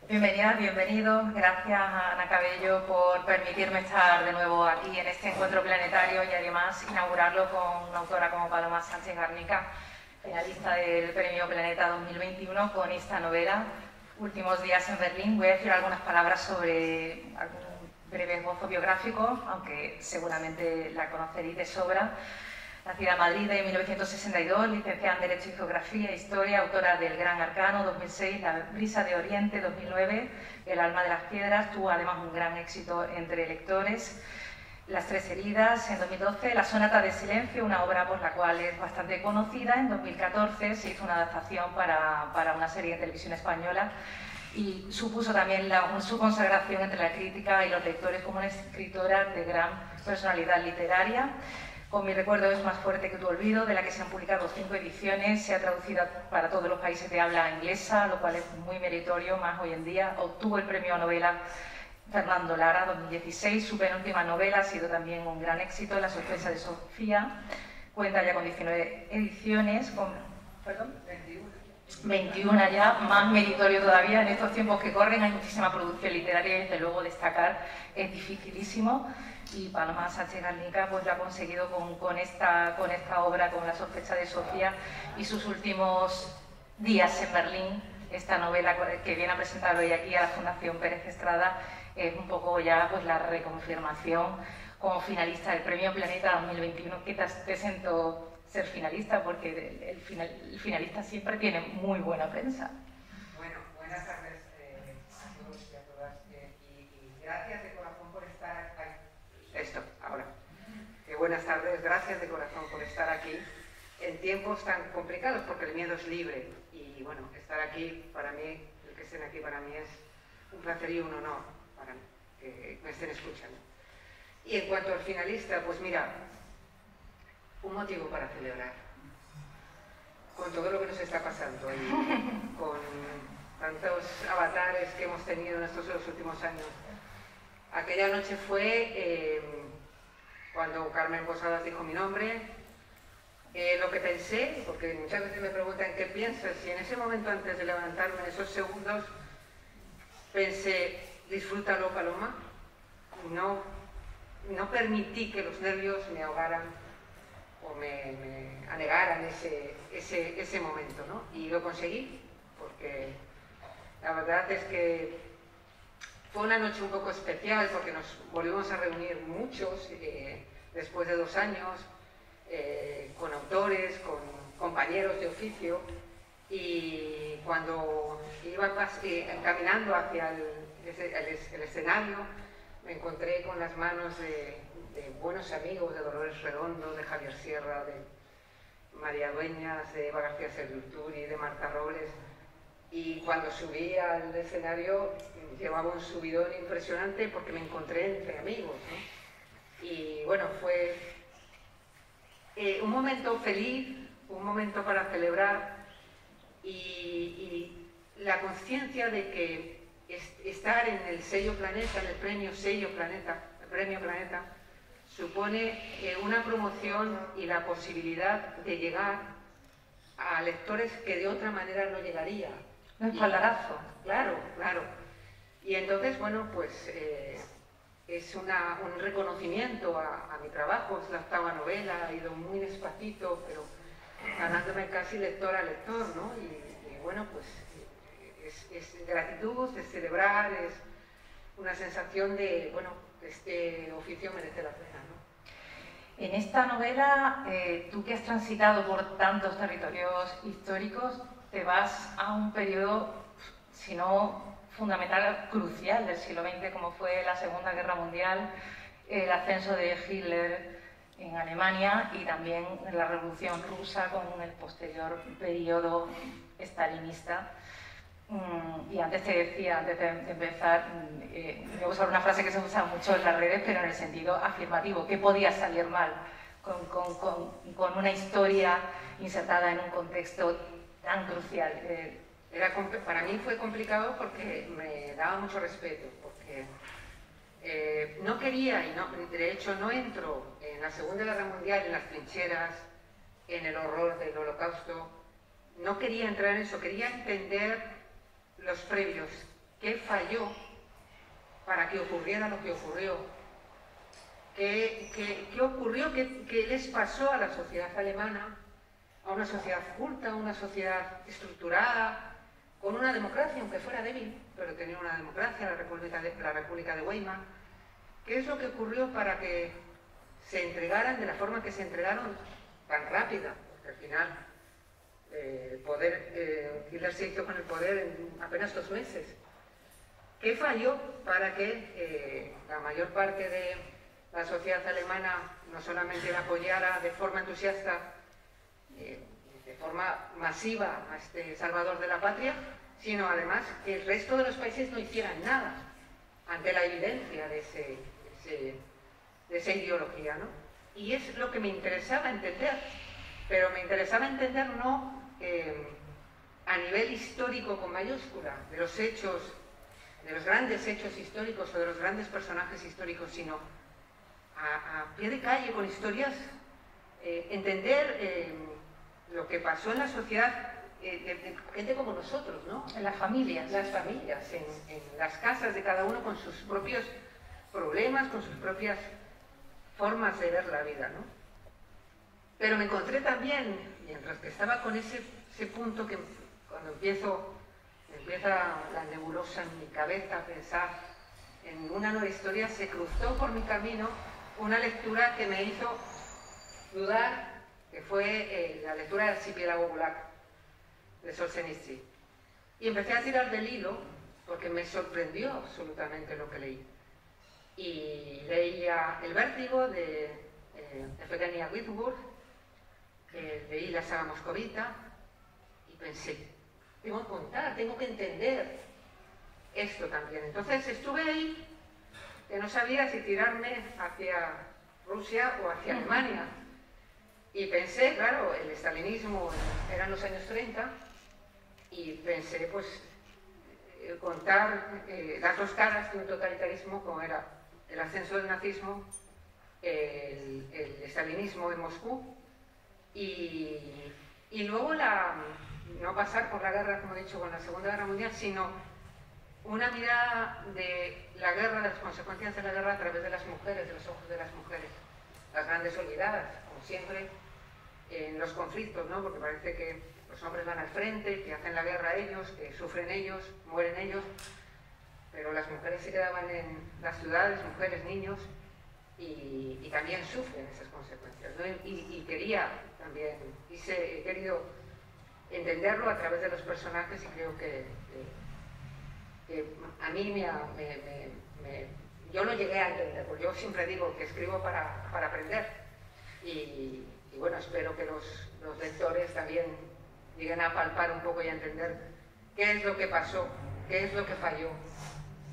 Bienvenidas, bienvenidos. Gracias a Ana Cabello por permitirme estar de nuevo aquí en este encuentro planetario y además inaugurarlo con una autora como Paloma Sánchez Garnica, finalista del Premio Planeta 2021 con esta novela, Últimos días en Berlín. Voy a decir algunas palabras sobre algún breve esbozo biográfico, aunque seguramente la conoceréis de sobra. Nacida en Madrid en 1962, licenciada en Derecho y Geografía e Historia, autora del Gran Arcano 2006, La Brisa de Oriente 2009, El alma de las piedras, tuvo además un gran éxito entre lectores. Las tres heridas en 2012, La Sonata de Silencio, una obra por la cual es bastante conocida. En 2014 se hizo una adaptación para una serie de televisión española y supuso también su consagración entre la crítica y los lectores como una escritora de gran personalidad literaria. Con mi recuerdo es más fuerte que tu olvido, de la que se han publicado 5 ediciones, se ha traducido para todos los países de habla inglesa, lo cual es muy meritorio, más hoy en día. Obtuvo el premio novela Fernando Lara 2016, su penúltima novela ha sido también un gran éxito, La sorpresa de Sofía. Cuenta ya con 19 ediciones, con 21 ya, más meritorio todavía. En estos tiempos que corren hay muchísima producción literaria y desde luego destacar es dificilísimo. Y Paloma Sánchez Garnica pues lo ha conseguido con esta obra, con La sospecha de Sofía y sus últimos días en Berlín. Esta novela que viene a presentar hoy aquí a la Fundación Pérez Estrada es un poco ya pues la reconfirmación como finalista del Premio Planeta 2021. ¿Qué te siento ser finalista? Porque el finalista siempre tiene muy buena prensa. Bueno, buenas tardes a todos y a todas y gracias de corazón por estar aquí. Buenas tardes, gracias de corazón por estar aquí en tiempos tan complicados, porque el miedo es libre y bueno, estar aquí para mí, el que estén aquí para mí es un placer y un honor para mí, que me estén escuchando. Y en cuanto al finalista, pues mira, un motivo para celebrar con todo lo que nos está pasando y con tantos avatares que hemos tenido en estos los últimos años. Aquella noche fue cuando Carmen Posadas dijo mi nombre, lo que pensé, porque muchas veces me preguntan qué piensas, y en ese momento antes de levantarme, en esos segundos, pensé, disfrútalo, Paloma, no permití que los nervios me ahogaran o me anegaran ese momento, ¿no? Y lo conseguí, porque la verdad es que fue una noche un poco especial porque nos volvimos a reunir muchos después de 2 años, con autores, con compañeros de oficio, y cuando iba caminando hacia el escenario me encontré con las manos de buenos amigos, de Dolores Redondo, de Javier Sierra, de María Dueñas, de Eva García Servirturi, de Marta Robles. Y cuando subí al escenario llevaba un subidón impresionante porque me encontré entre amigos, ¿no? Y bueno, fue un momento feliz, un momento para celebrar y la conciencia de que estar en el sello Planeta, en el premio Planeta, supone una promoción y la posibilidad de llegar a lectores que de otra manera no llegaría. Un espaldarazo. Claro, claro. Y entonces, bueno, pues es un reconocimiento a mi trabajo. Es la 8ª novela, ha ido muy despacito, pero ganándome casi lector a lector, ¿no? Y bueno, pues es gratitud, es celebrar, es una sensación de, bueno, este oficio merece la pena, ¿no? En esta novela, tú que has transitado por tantos territorios históricos, te vas a un periodo, si no fundamental, crucial del siglo XX, como fue la Segunda Guerra Mundial, el ascenso de Hitler en Alemania y también la Revolución Rusa con el posterior periodo stalinista. Y antes te decía, antes de empezar, voy a usar una frase que se usa mucho en las redes, pero en el sentido afirmativo, ¿qué podía salir mal con una historia insertada en un contexto tan crucial? Para mí fue complicado porque me daba mucho respeto, porque no quería, de hecho no entro en la Segunda Guerra Mundial, en las trincheras, en el horror del Holocausto, no quería entrar en eso, quería entender los previos, qué falló para que ocurriera lo que ocurrió, qué ocurrió, qué les pasó a la sociedad alemana, a una sociedad culta, a una sociedad estructurada, con una democracia, aunque fuera débil, pero tenía una democracia, la República de Weimar. ¿Qué es lo que ocurrió para que se entregaran de la forma que se entregaron tan rápida? Porque al final Hitler se hizo con el poder en apenas 2 meses. ¿Qué falló para que la mayor parte de la sociedad alemana no solamente la apoyara de forma entusiasta, de forma masiva a este salvador de la patria, sino además que el resto de los países no hicieran nada ante la evidencia de esa ideología, ¿no? Y es lo que me interesaba entender, pero me interesaba entender no a nivel histórico con mayúscula, de los hechos, de los grandes hechos históricos o de los grandes personajes históricos, sino a pie de calle, con historias, entender lo que pasó en la sociedad, gente como nosotros, ¿no? En las familias. Las familias, en las casas de cada uno con sus propios problemas, con sus propias formas de ver la vida, ¿no? Pero me encontré también, mientras que estaba con ese punto que cuando empieza la nebulosa en mi cabeza a pensar en una nueva historia, se cruzó por mi camino una lectura que me hizo dudar, que fue la lectura del Archipiélago Gulag, de Solzhenitsyn. Y empecé a tirar del hilo, porque me sorprendió absolutamente lo que leí. Y leía El vértigo de Evgenia Ginzburg, leí la saga moscovita, y pensé, tengo que contar, tengo que entender esto también. Entonces estuve ahí, que no sabía si tirarme hacia Rusia o hacia Alemania. Y pensé, claro, el estalinismo eran los años 30, y pensé, pues, contar las dos caras de un totalitarismo, como era el ascenso del nazismo, el estalinismo en Moscú, y luego no pasar por la guerra, como he dicho, con la Segunda Guerra Mundial, sino una mirada de la guerra, de las consecuencias de la guerra a través de las mujeres, de los ojos de las mujeres, las grandes olvidadas, como siempre, en los conflictos, ¿no? Porque parece que los hombres van al frente, que hacen la guerra ellos, que sufren ellos, mueren ellos, pero las mujeres se quedaban en las ciudades, mujeres, niños, y también sufren esas consecuencias, ¿no? Y quería también, he querido entenderlo a través de los personajes, y creo que a mí yo lo llegué a entender, porque yo siempre digo que escribo para aprender, y bueno, espero que los lectores también lleguen a palpar un poco y a entender qué es lo que pasó, qué es lo que falló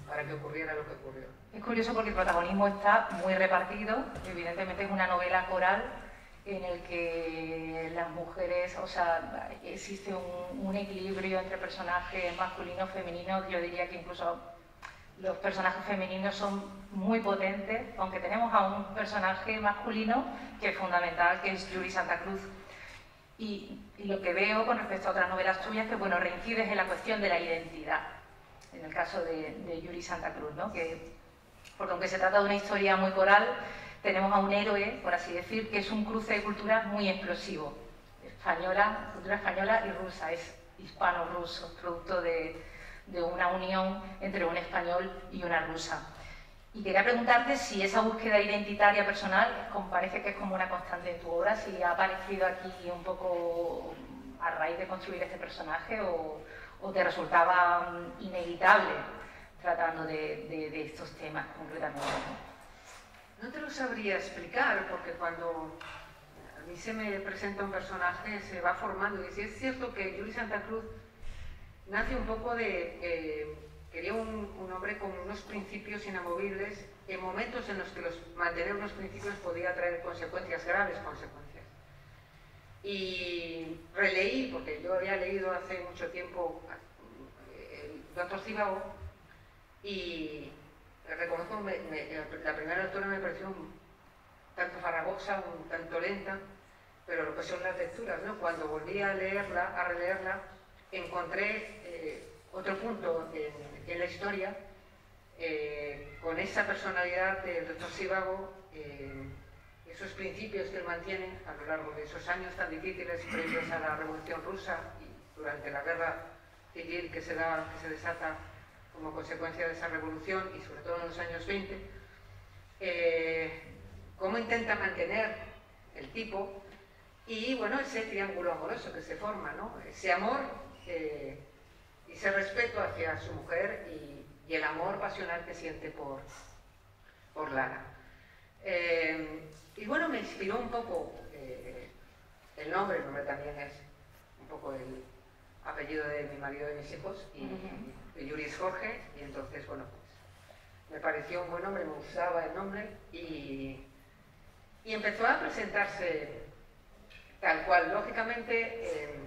para que ocurriera lo que ocurrió. Es curioso porque el protagonismo está muy repartido, evidentemente es una novela coral en el que las mujeres, o sea, existe un equilibrio entre personajes masculinos, femeninos. Yo diría que incluso los personajes femeninos son muy potentes, aunque tenemos a un personaje masculino que es fundamental, que es Yuri Santa Cruz. Y lo que veo con respecto a otras novelas tuyas, que bueno, reincides en la cuestión de la identidad, en el caso de Yuri Santa Cruz, ¿no? Porque aunque se trata de una historia muy coral, tenemos a un héroe, por así decir, que es un cruce de culturas muy explosivo. Cultura española y rusa, es hispano-ruso, producto de una unión entre un español y una rusa. Y quería preguntarte si esa búsqueda identitaria personal parece que es como una constante en tu obra, si ha aparecido aquí un poco a raíz de construir este personaje o o te resultaba inevitable tratando de estos temas concretamente? No te lo sabría explicar, porque cuando a mí se me presenta un personaje se va formando. Y sí es cierto que Yuri Santa Cruz nace un poco de... quería un hombre con unos principios inamovibles en momentos en los que mantener unos principios podía traer consecuencias, graves consecuencias. Y releí, porque yo había leído hace mucho tiempo el Dr. Zivago, y reconozco, la primera lectura me pareció un tanto farragosa, un tanto lenta, pero lo que son las lecturas, ¿no? Cuando volví a leerla, a releerla, encontré otro punto en la historia, con esa personalidad del Dr. Zivago, esos principios que él mantiene a lo largo de esos años tan difíciles previos a la Revolución Rusa y durante la guerra civil que se desata como consecuencia de esa revolución, y sobre todo en los años 20, cómo intenta mantener el tipo, y bueno, ese triángulo amoroso que se forma, ¿no? Ese amor y ese respeto hacia su mujer y el amor pasional que siente por Lara. Y bueno, me inspiró un poco el nombre también es un poco el apellido de mi marido y mis hijos, y Yuri es Jorge, y entonces, bueno, pues me pareció un buen nombre, me gustaba el nombre, y empezó a presentarse tal cual. Lógicamente,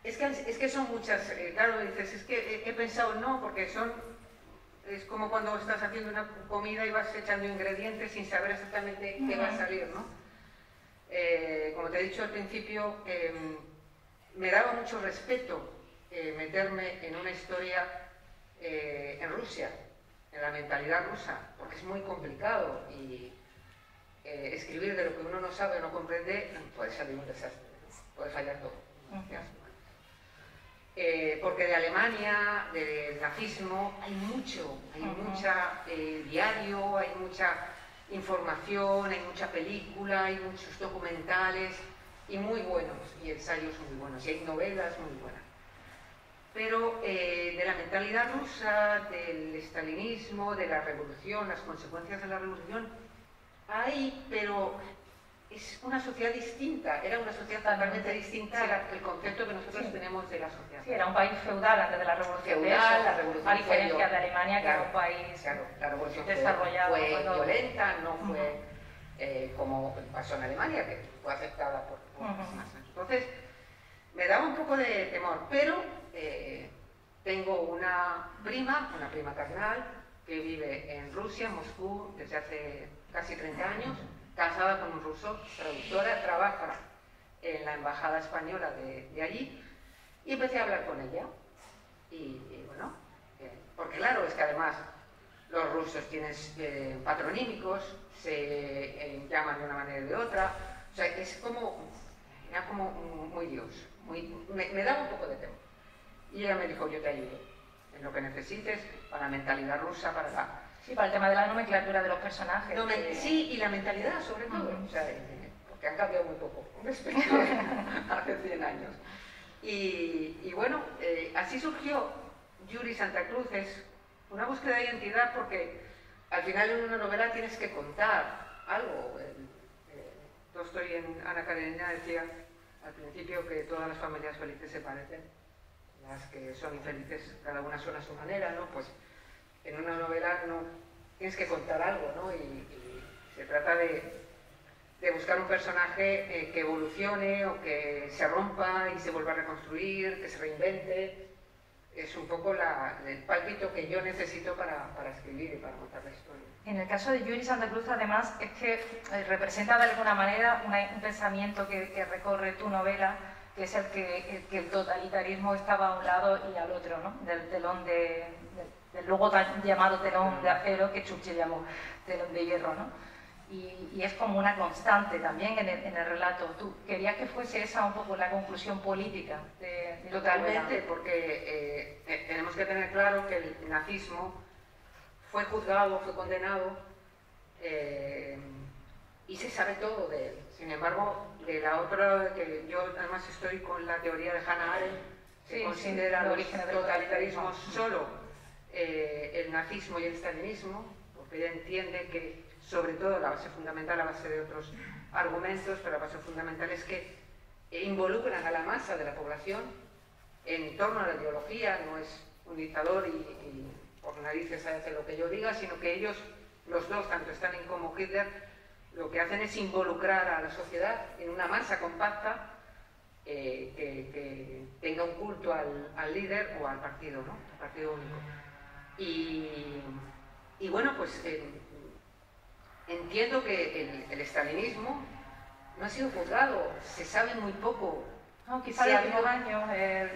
es que son muchas, claro, dices, es que he pensado, no, porque es como cuando estás haciendo una comida y vas echando ingredientes sin saber exactamente qué va a salir, ¿no? Como te he dicho al principio, me daba mucho respeto meterme en una historia en Rusia, en la mentalidad rusa, porque es muy complicado y escribir de lo que uno no sabe o no comprende puede salir un desastre, puede fallar todo. Porque de Alemania, del nazismo, hay mucha diario, hay mucha información, hay mucha película, hay muchos documentales, y muy buenos, y ensayos muy buenos, y hay novelas muy buenas. Pero de la mentalidad rusa, del estalinismo, de la revolución, las consecuencias de la revolución, hay, pero es una sociedad distinta, era una sociedad totalmente distinta al concepto que nosotros tenemos de la sociedad. Sí, era un país feudal antes de la revolución. Feudal, la revolución a diferencia de Alemania, que era un país la revolución desarrollado. Fue violenta, no fue como pasó en Alemania, que fue afectada por las masas. Entonces, me daba un poco de temor, pero tengo una prima carnal, que vive en Rusia, en Moscú, desde hace casi 30 años, casada con un ruso, traductora, trabaja en la embajada española de allí, y empecé a hablar con ella. Y bueno, porque claro, es que además los rusos tienen patronímicos, se llaman de una manera y de otra, o sea, era como muy Dios, me daba un poco de temor. Y ella me dijo, yo te ayudo en lo que necesites, para la mentalidad rusa, para la... Sí, para el tema de la nomenclatura de los personajes. Sí, y la mentalidad sobre todo, o sea, porque han cambiado muy poco respecto a hace 100 años. Y bueno, así surgió Yuri Santa Cruz. Es una búsqueda de identidad, porque al final en una novela tienes que contar algo. Tolstói en Ana Karenina decía al principio que todas las familias felices se parecen, las que son infelices cada una son a su manera, ¿no? Pues en una novela no tienes que contar algo, ¿no? Y se trata de buscar un personaje que evolucione o que se rompa y se vuelva a reconstruir, que se reinvente. Es un poco el pálpito que yo necesito para escribir y para contar la historia. En el caso de Yuri Santa Cruz, además, es que representa de alguna manera un pensamiento que recorre tu novela, que es el que el totalitarismo estaba a un lado y al otro, ¿no? Del telón del luego llamado telón de acero, que Churchill llamó telón de hierro, ¿no? Y es como una constante también en el relato. ¿Tú querías que fuese esa un poco la conclusión política de Totalmente, porque tenemos que tener claro que el nazismo fue juzgado, fue condenado, y se sabe todo de él. Sin embargo, de la otra, que yo además estoy con la teoría de Hannah Arendt, Se considera los totalitarismos solo el nazismo y el stalinismo, porque ella entiende que, sobre todo, la base fundamental, a base de otros argumentos, pero la base fundamental es que involucran a la masa de la población en torno a la ideología. No es un dictador y por narices hace lo que yo diga, sino que ellos, los dos, tanto Stalin como Hitler, lo que hacen es involucrar a la sociedad en una masa compacta que tenga un culto al líder o al partido, ¿no? Al partido único. Y bueno, pues entiendo que el estalinismo no ha sido juzgado, se sabe muy poco. No, quizá en los últimos años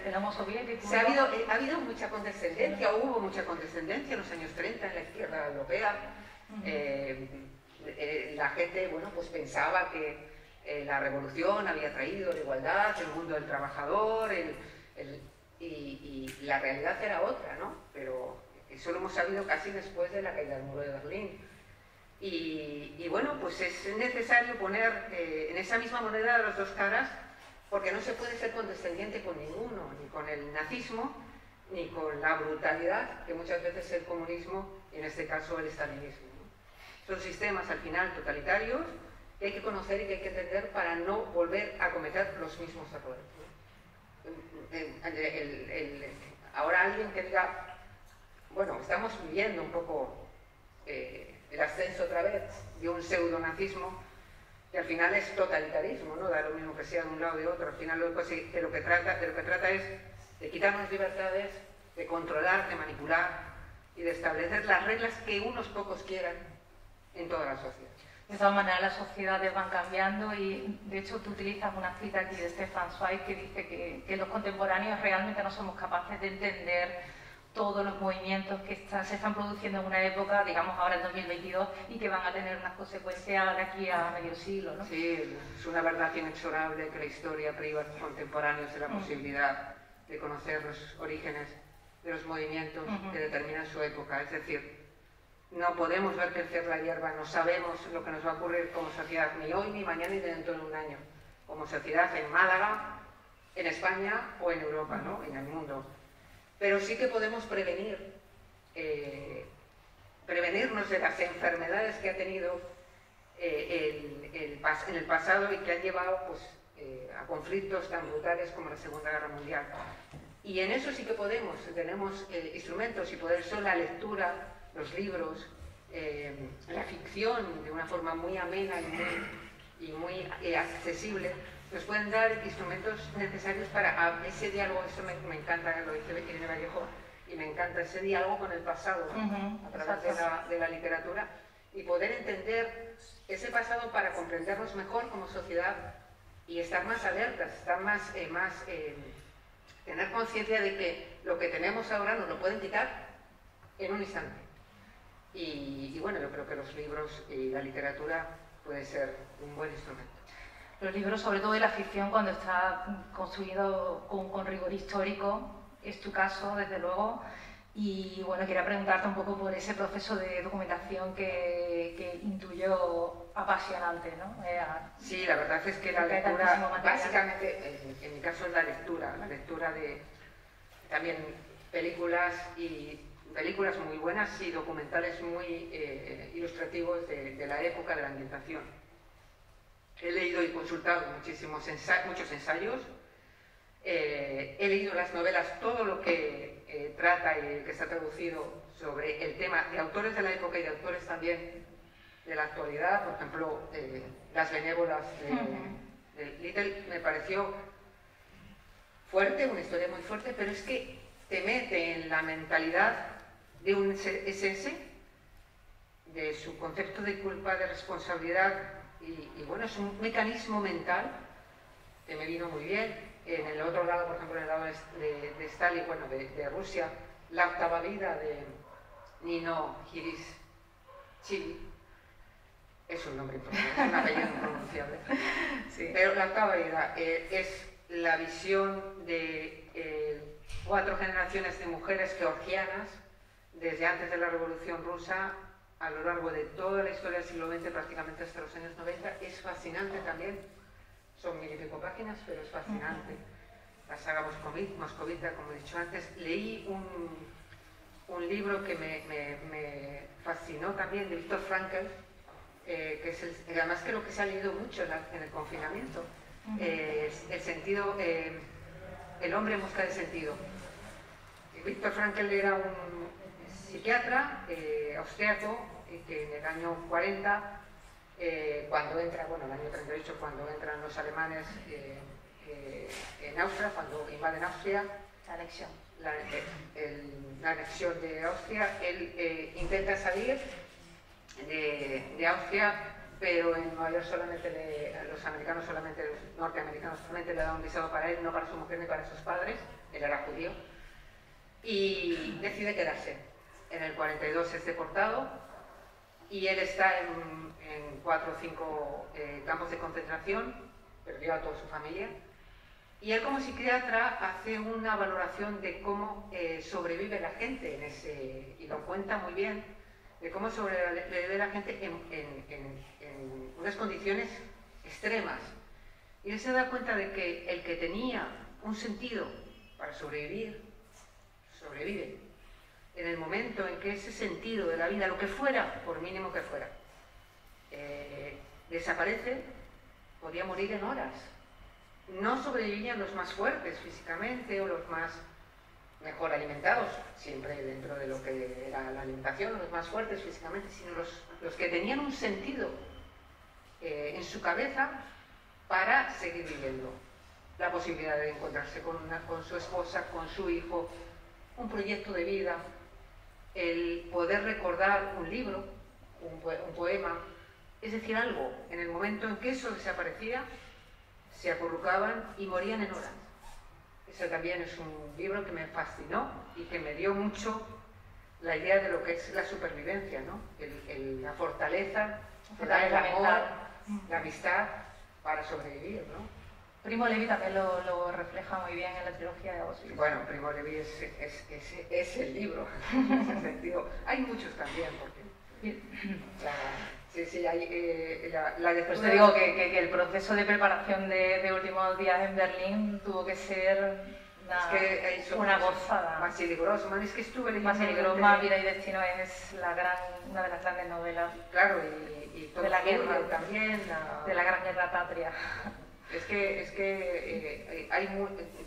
el Homo soviético. Ha habido mucha condescendencia, hubo mucha condescendencia en los años 30 en la izquierda europea. La gente, bueno, pues pensaba que la revolución había traído la igualdad, el mundo del trabajador, y la realidad era otra, ¿no? Pero eso lo hemos sabido casi después de la caída del muro de Berlín. Y bueno, pues es necesario poner en esa misma moneda las dos caras, porque no se puede ser condescendiente con ninguno, ni con el nazismo, ni con la brutalidad que muchas veces es el comunismo, y en este caso el estalinismo, ¿no? Son sistemas al final totalitarios que hay que conocer y que hay que entender para no volver a cometer los mismos errores, ¿no? Ahora alguien que diga, bueno, estamos viviendo un poco el ascenso otra vez de un pseudonazismo que al final es totalitarismo, ¿no? Da lo mismo que sea de un lado o de otro. Al final de lo que trata es de quitarnos libertades, de controlar, de manipular y de establecer las reglas que unos pocos quieran en toda la sociedad. De todas maneras, las sociedades van cambiando y, de hecho, tú utilizas una cita aquí de Stefan Zweig que dice que los contemporáneos realmente no somos capaces de entender todos los movimientos que se están produciendo en una época, digamos ahora en 2022, y que van a tener unas consecuencias de aquí a medio siglo, ¿no? Sí, es una verdad inexorable que la historia priva a los contemporáneos de la posibilidad de conocer los orígenes de los movimientos que determinan su época. Es decir, no podemos ver crecer la hierba, no sabemos lo que nos va a ocurrir como sociedad, ni hoy, ni mañana, ni dentro de un año, como sociedad en Málaga, en España o en Europa, ¿no? En el mundo. Pero sí que podemos prevenirnos de las enfermedades que ha tenido en el pasado y que han llevado pues, a conflictos tan brutales como la Segunda Guerra Mundial. Y en eso sí que tenemos instrumentos, y por eso la lectura, los libros, la ficción de una forma muy amena y muy accesible, nos pueden dar instrumentos necesarios para ese diálogo. Eso me encanta, lo dice Irene Vallejo, y me encanta ese diálogo con el pasado, a través de la literatura, y poder entender ese pasado para comprendernos mejor como sociedad y estar más alertas, estar tener conciencia de que lo que tenemos ahora nos lo pueden quitar en un instante. Y bueno, yo creo que los libros y la literatura puede ser un buen instrumento. Los libros, sobre todo de la ficción, cuando está construido con rigor histórico, es tu caso, desde luego. Y bueno, quería preguntarte un poco por ese proceso de documentación que intuyo apasionante, ¿no? Sí, la verdad es que la lectura, básicamente, en mi caso es la lectura de también películas muy buenas y documentales muy ilustrativos de la época, de la ambientación. He leído y consultado muchos ensayos, he leído las novelas, todo lo que trata y que está traducido sobre el tema de autores de la época y de autores también de la actualidad. Por ejemplo, Las benévolas de Little me pareció fuerte, una historia muy fuerte, pero es que te mete en la mentalidad de un SS, de su concepto de culpa, de responsabilidad. Y bueno, es un mecanismo mental que me vino muy bien. En el otro lado, por ejemplo, en el lado de Stalin, bueno, de Rusia, La octava vida de Nino Hirischili, es un nombre impronunciable, es un apellido impronunciable. Sí. Pero La octava vida es la visión de 4 generaciones de mujeres georgianas, desde antes de la Revolución Rusa, a lo largo de toda la historia del siglo XX, prácticamente hasta los años 90, es fascinante también. Son 1000 y pico páginas, pero es fascinante. la saga moscovita, como he dicho antes. Leí un libro que me fascinó también, de Viktor Frankl, que es además creo que se ha leído mucho en el confinamiento, el sentido, el hombre en busca de sentido. Viktor Frankl era un psiquiatra austriaco que en el año 40, cuando entra, bueno, en el año 38, cuando entran los alemanes en Austria, cuando invaden Austria, la anexión. La anexión de Austria, él intenta salir de Austria, pero en Nueva York solamente los americanos, solamente los norteamericanos solamente le dan un visado para él, no para su mujer ni para sus padres, él era judío, y decide quedarse. En el 42 es deportado y él está en 4 o 5 campos de concentración, perdió a toda su familia. Y él como psiquiatra hace una valoración de cómo sobrevive la gente en ese, y lo cuenta muy bien, de cómo sobrevive la gente en unas condiciones extremas. Y él se da cuenta de que el que tenía un sentido para sobrevivir, sobrevive. En el momento en que ese sentido de la vida, lo que fuera, por mínimo que fuera, desaparece, podía morir en horas. No sobrevivían los más fuertes físicamente o los más mejor alimentados, siempre dentro de lo que era la alimentación, los más fuertes físicamente, sino los que tenían un sentido en su cabeza para seguir viviendo. La posibilidad de encontrarse con su esposa, con su hijo, un proyecto de vida, el poder recordar un libro, un poema, es decir, algo. En el momento en que eso desaparecía, se acurrucaban y morían en horas. Ese también es un libro que me fascinó y que me dio mucho la idea de lo que es la supervivencia, ¿no? La fortaleza, el amor, la amistad para sobrevivir, ¿no? Primo Levi también lo refleja muy bien en la trilogía de Auschwitz. Bueno, Primo Levi es el libro, en ese sentido. Hay muchos también, porque... Sí, hay Pues te digo que el proceso de preparación de últimos días en Berlín tuvo que ser una gozada. Vassili Grossman, es que estuve leyendo... Vassili Grossman, Vida y Destino, es una de las grandes novelas. Claro, y todo de la guerra también. De la Gran Guerra Patria. Es que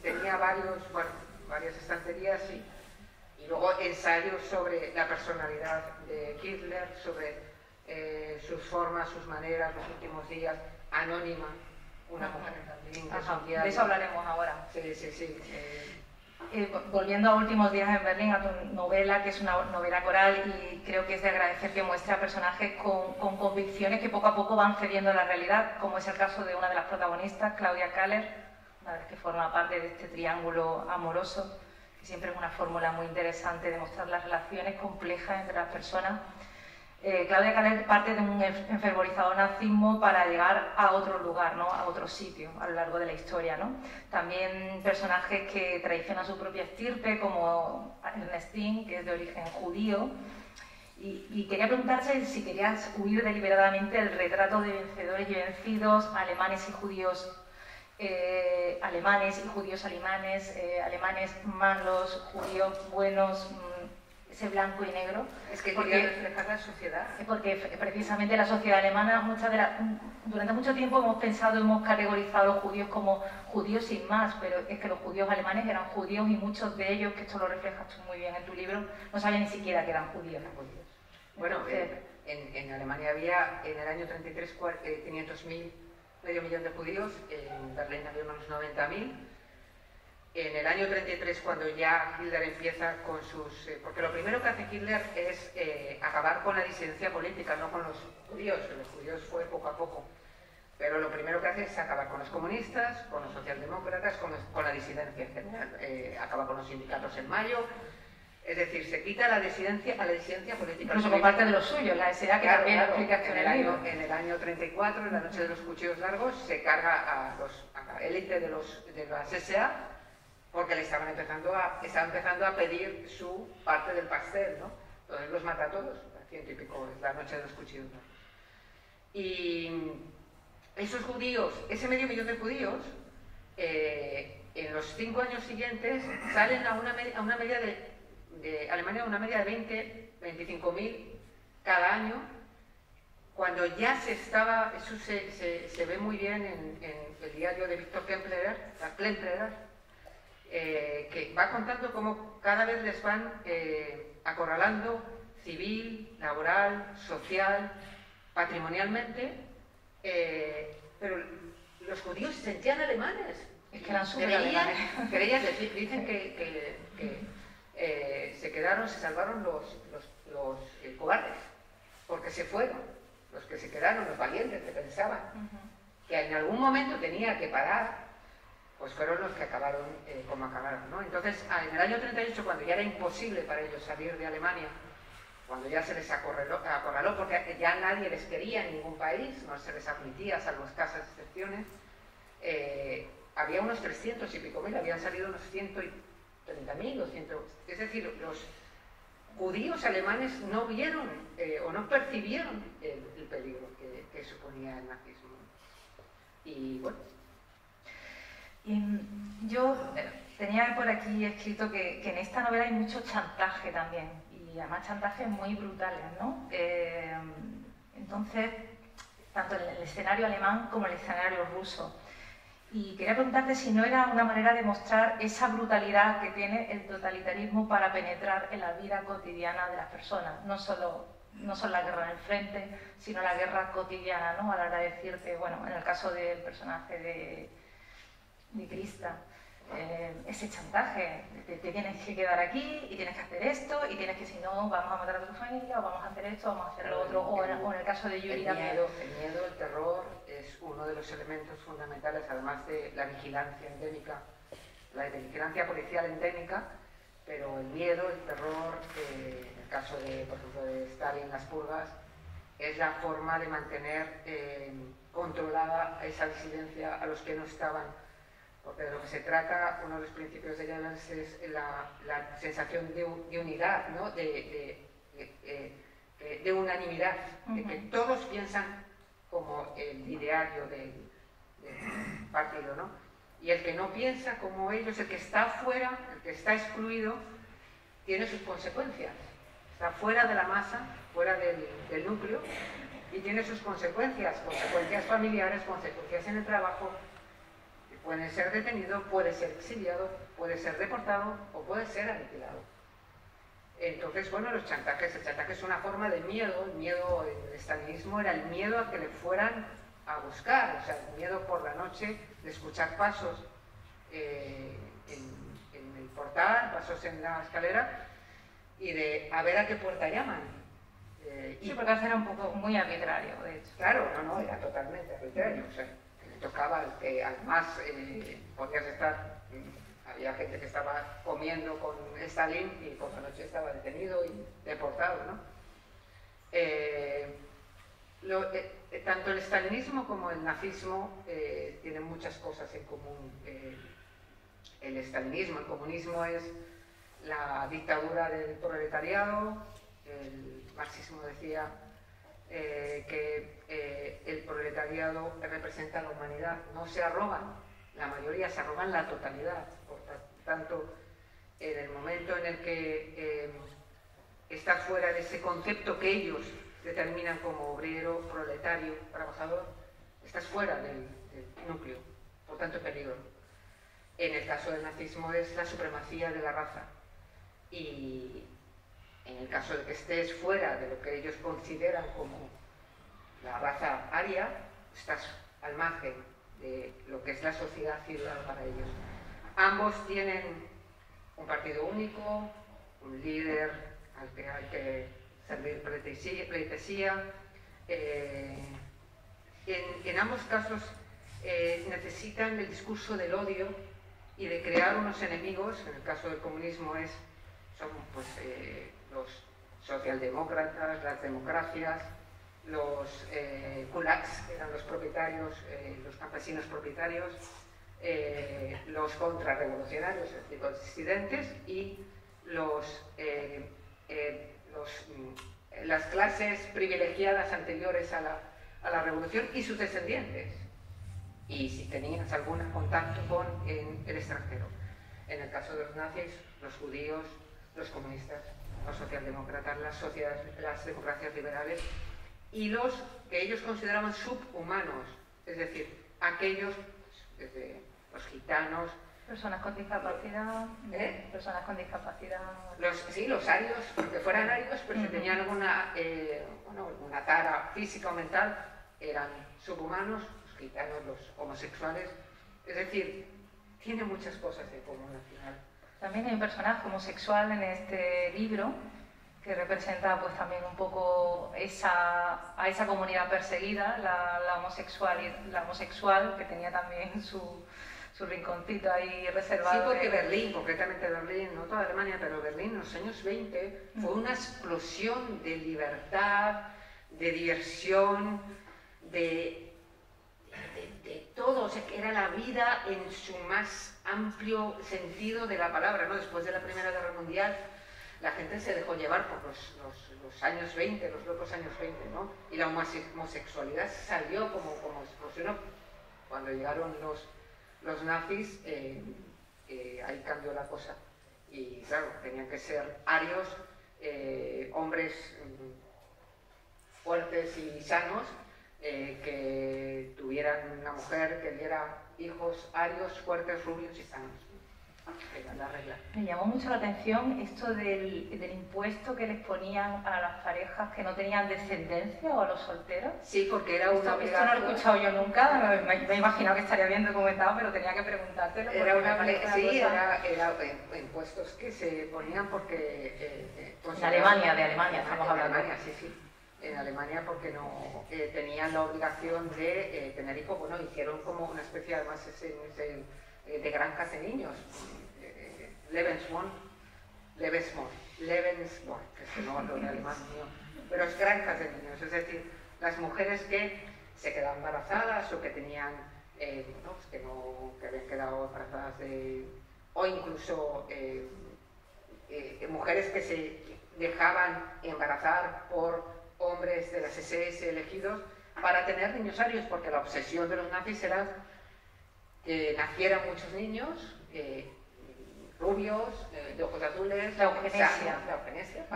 tenía varias estanterías y luego ensayos sobre la personalidad de Hitler, sobre sus formas, sus maneras, los últimos días, Anónima, una mujer también. De eso hablaremos ahora. Sí. Volviendo a Últimos días en Berlín, a tu novela, que es una novela coral, y creo que es de agradecer que muestre a personajes con convicciones que poco a poco van cediendo a la realidad, como es el caso de una de las protagonistas, Claudia Kahler, una vez que forma parte de este triángulo amoroso, que siempre es una fórmula muy interesante de mostrar las relaciones complejas entre las personas. Claudia Kahler parte de un enfervorizado nazismo para llegar a otro lugar, ¿no? A otro sitio a lo largo de la historia, ¿no? También personajes que traicionan su propia estirpe, como Ernestine, que es de origen judío. Y quería preguntarte si querías huir deliberadamente del retrato de vencedores y vencidos, alemanes y judíos alemanes y judíos alemanes malos, judíos buenos, ese blanco y negro. Es que quería reflejar la sociedad. Porque precisamente la sociedad alemana, durante mucho tiempo hemos categorizado a los judíos como judíos sin más, pero es que los judíos alemanes eran judíos y muchos de ellos, que esto lo reflejas tú muy bien en tu libro, no sabían ni siquiera que eran judíos. Bueno, en Alemania había en el año 33 500.000, medio millón de judíos, en Berlín había unos 90.000. En el año 33, cuando ya Hitler empieza con sus... porque lo primero que hace Hitler es acabar con la disidencia política, no con los judíos. Los judíos fue poco a poco. Pero lo primero que hace es acabar con los comunistas, con los socialdemócratas, con la disidencia en general. Acaba con los sindicatos en mayo. Es decir, se quita a la disidencia política. Incluso por parte de los suyos, la SA, que también explica en el año 34, en la noche de los cuchillos largos, se carga a la élite de las SA, porque le estaban empezando a pedir su parte del pastel, ¿no? Entonces los mata a todos, típico, es la noche de los cuchillos, ¿no? Y esos judíos, ese medio millón de judíos, en los 5 años siguientes salen a una media de Alemania, una media de 20, 25.000 cada año, cuando ya se estaba, eso se ve muy bien en el diario de Viktor Kempler, que va contando cómo cada vez les van acorralando civil, laboral, social, patrimonialmente, pero los judíos se sentían alemanes. Es que eran súper alemanes. Dicen que se salvaron los cobardes, porque se fueron. Los que se quedaron, los valientes que pensaban que en algún momento tenía que parar, pues fueron los que acabaron como acabaron, ¿no? Entonces, en el año 38, cuando ya era imposible para ellos salir de Alemania, cuando ya se les acorraló porque ya nadie les quería en ningún país, no se les admitía, salvo escasas excepciones, había unos 300 y pico mil, habían salido unos 130.000 o 100, es decir, los judíos alemanes no vieron o no percibieron el peligro que suponía el nazismo. Y bueno. Yo tenía por aquí escrito que en esta novela hay mucho chantaje también, y además chantajes muy brutales, ¿no? Entonces, tanto en el escenario alemán como en el escenario ruso. Y quería preguntarte si no era una manera de mostrar esa brutalidad que tiene el totalitarismo para penetrar en la vida cotidiana de las personas. No solo la guerra en el frente, sino la guerra cotidiana, ¿no? A la hora de decirte, bueno, en el caso del personaje de Krista, ese chantaje, te tienes que quedar aquí y tienes que hacer esto, y tienes que, si no, vamos a matar a tu familia, o vamos a hacer esto, vamos a hacer lo otro, o en el caso de Yuri también. El miedo, el terror es uno de los elementos fundamentales, además de la vigilancia endémica, la vigilancia policial endémica, pero el miedo, el terror, en el caso de, por ejemplo, de Stalin, las purgas, es la forma de mantener controlada esa disidencia a los que no estaban. Porque de lo que se trata, uno de los principios de Jevons es la sensación de unidad, ¿no? de unanimidad, de que todos piensan como el ideario del partido, ¿no? Y el que no piensa como ellos, el que está fuera, el que está excluido, tiene sus consecuencias. Está fuera de la masa, fuera del núcleo, y tiene sus consecuencias familiares, consecuencias en el trabajo. Puede ser detenido, puede ser exiliado, puede ser deportado o puede ser aniquilado. Entonces, bueno, el chantaje es una forma de miedo. El miedo en el estalinismo era el miedo a que le fueran a buscar, o sea, el miedo por la noche de escuchar pasos en el portal, pasos en la escalera, y de a ver a qué puerta llaman. Sí, porque era un poco muy arbitrario, de hecho. Claro, no, era totalmente arbitrario. O sea, tocaba al que además podías estar, había gente que estaba comiendo con Stalin y por la noche estaba detenido y deportado, ¿no? Tanto el stalinismo como el nazismo tienen muchas cosas en común. El stalinismo, el comunismo es la dictadura del proletariado. El marxismo decía que el proletariado representa la humanidad, no se arrogan, la mayoría se arrogan la totalidad. Por tanto, en el momento en el que estás fuera de ese concepto que ellos determinan como obrero, proletario, trabajador, estás fuera del núcleo, por tanto peligro. En el caso del nazismo es la supremacía de la raza, y en el caso de que estés fuera de lo que ellos consideran como la raza aria, estás al margen de lo que es la sociedad civil para ellos. Ambos tienen un partido único, un líder al que hay que servir pleitesía. En ambos casos necesitan el discurso del odio y de crear unos enemigos. En el caso del comunismo son pues, los socialdemócratas, las democracias, los kulaks, que eran los propietarios, los campesinos propietarios, los contrarrevolucionarios, es decir, los disidentes, y las clases privilegiadas anteriores a la revolución y sus descendientes. y si tenías algún contacto con el extranjero. En el caso de los nazis, los judíos, los comunistas, los socialdemócratas, las democracias liberales y los que ellos consideraban subhumanos, es decir, aquellos, desde los gitanos, personas con discapacidad, personas con discapacidad. Los arios, aunque fueran arios, pero si tenían alguna tara física o mental, eran subhumanos, los gitanos, los homosexuales, es decir, tiene muchas cosas en común al final. También hay un personaje homosexual en este libro que representa pues también un poco a esa comunidad perseguida, la homosexual que tenía también su rinconcito ahí reservado. Sí, porque Berlín, concretamente Berlín, no toda Alemania, pero Berlín en los años 20 fue una explosión de libertad, de diversión, de todo, o sea, que era la vida en su más amplio sentido de la palabra, ¿no? Después de la Primera Guerra Mundial, la gente se dejó llevar por los años 20, los locos años 20, ¿no? Y la homosexualidad salió como explosionó. Cuando llegaron los nazis, ahí cambió la cosa. Y claro, tenían que ser arios, hombres fuertes y sanos, que tuvieran una mujer que diera hijos arios, fuertes, rubios y sanos. Era la regla. Me llamó mucho la atención esto del impuesto que les ponían a las parejas que no tenían descendencia o a los solteros. Sí, porque era una obligación. Esto no lo he escuchado yo nunca, me he imaginado que estaría bien documentado, pero tenía que preguntártelo. Era impuestos que se ponían porque... de Alemania estamos hablando. Alemania, sí. En Alemania porque no tenían la obligación de tener hijos. Bueno, hicieron como una especie, además, de granjas de niños. Lebensborn, que es el nombre de alemán mío, pero es granjas de niños, es decir, las mujeres que se quedaban embarazadas o que tenían, que habían quedado embarazadas o incluso mujeres que se dejaban embarazar por hombres de las SS elegidos para tener niños arios, porque la obsesión de los nazis era que nacieran muchos niños, rubios, de ojos azules, la eugenesia,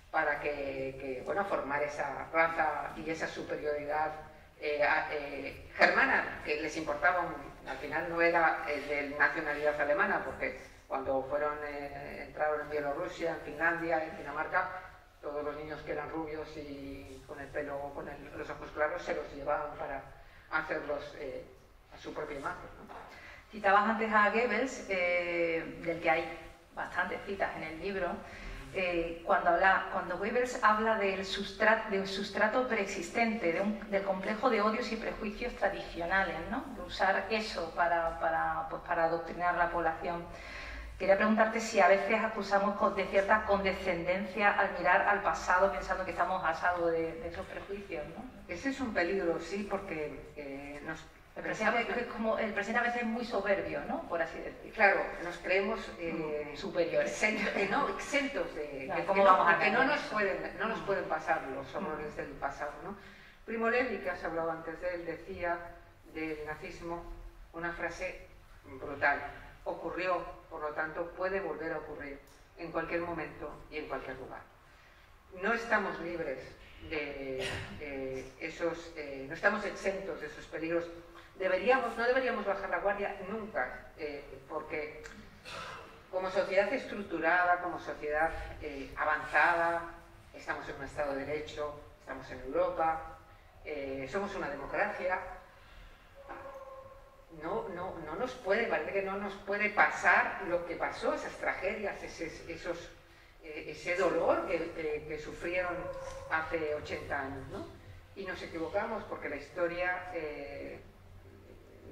para que formar esa raza y esa superioridad germana, que les importaba, al final no era de nacionalidad alemana, porque cuando entraron en Bielorrusia, en Finlandia, en Dinamarca, todos los niños que eran rubios y con el pelo, los ojos claros, se los llevaban para hacerlos a su propia imagen, ¿no? Citabas antes a Goebbels, del que hay bastantes citas en el libro, cuando Goebbels habla del sustrato preexistente, del complejo de odios y prejuicios tradicionales, ¿no? De usar eso para adoctrinar a la población. Quería preguntarte si a veces acusamos de cierta condescendencia al mirar al pasado pensando que estamos a salvo de esos prejuicios, ¿no? Ese es un peligro, sí, porque el presente a veces es muy soberbio, ¿no? Por así decirlo. Claro, nos creemos superiores. Exentos de que no nos pueden pasar los horrores del pasado, ¿no? Primo Levi, que has hablado antes de él, decía del nazismo una frase brutal. Ocurrió, por lo tanto, puede volver a ocurrir en cualquier momento y en cualquier lugar. No estamos libres de esos, no estamos exentos de esos peligros. No deberíamos bajar la guardia nunca, porque como sociedad estructurada, como sociedad avanzada, estamos en un Estado de Derecho, estamos en Europa, somos una democracia. No nos parece que no nos puede pasar lo que pasó, esas tragedias, ese dolor que sufrieron hace 80 años, ¿no? Y nos equivocamos porque la historia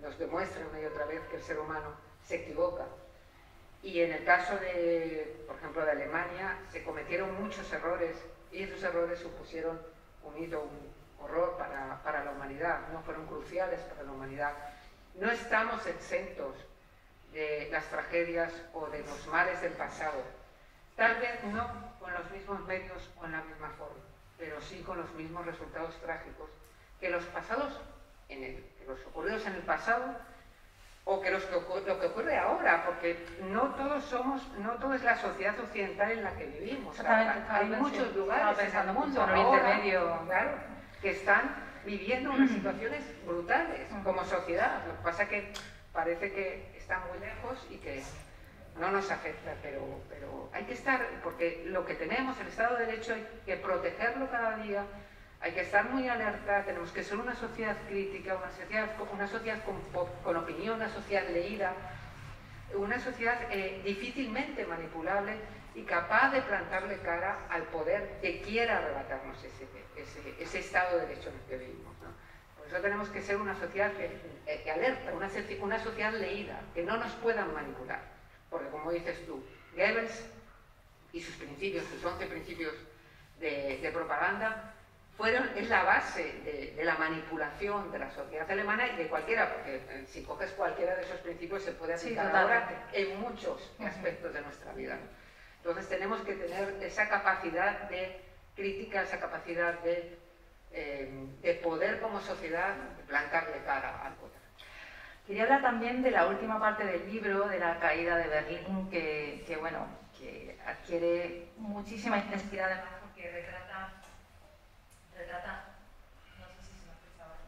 nos demuestra una y otra vez que el ser humano se equivoca. Y en el caso por ejemplo, de Alemania, se cometieron muchos errores y esos errores supusieron un horror para la humanidad, ¿no? Fueron cruciales para la humanidad. No estamos exentos de las tragedias o de los males del pasado. Tal vez no con los mismos medios o en la misma forma, pero sí con los mismos resultados trágicos que los pasados los ocurridos en el pasado o que lo que ocurre ahora, porque no todo es la sociedad occidental en la que vivimos. Hay muchos lugares en el mundo ahora, claro, que están viviendo unas situaciones brutales como sociedad. Lo que pasa es que parece que están muy lejos y que no nos afecta, pero hay que estar, porque lo que tenemos, el Estado de Derecho, hay que protegerlo cada día. Hay que estar muy alerta, tenemos que ser una sociedad crítica, una sociedad con opinión, una sociedad leída, una sociedad difícilmente manipulable y capaz de plantarle cara al poder que quiera arrebatarnos ese Estado de Derecho en el que vivimos, ¿no? Por eso tenemos que ser una sociedad que alerta, una sociedad leída, que no nos puedan manipular. Porque como dices tú, Goebbels y sus principios, sus 11 principios de propaganda, es la base de la manipulación de la sociedad alemana y de cualquiera, porque si coges cualquiera de esos principios se puede aplicar ahora en muchos aspectos de nuestra vida. Entonces tenemos que tener esa capacidad de crítica, esa capacidad de poder como sociedad plantarle cara al poder. Quería hablar también de la última parte del libro, de la caída de Berlín, que adquiere muchísima intensidad además porque retrata, no sé si se me escucha ahora.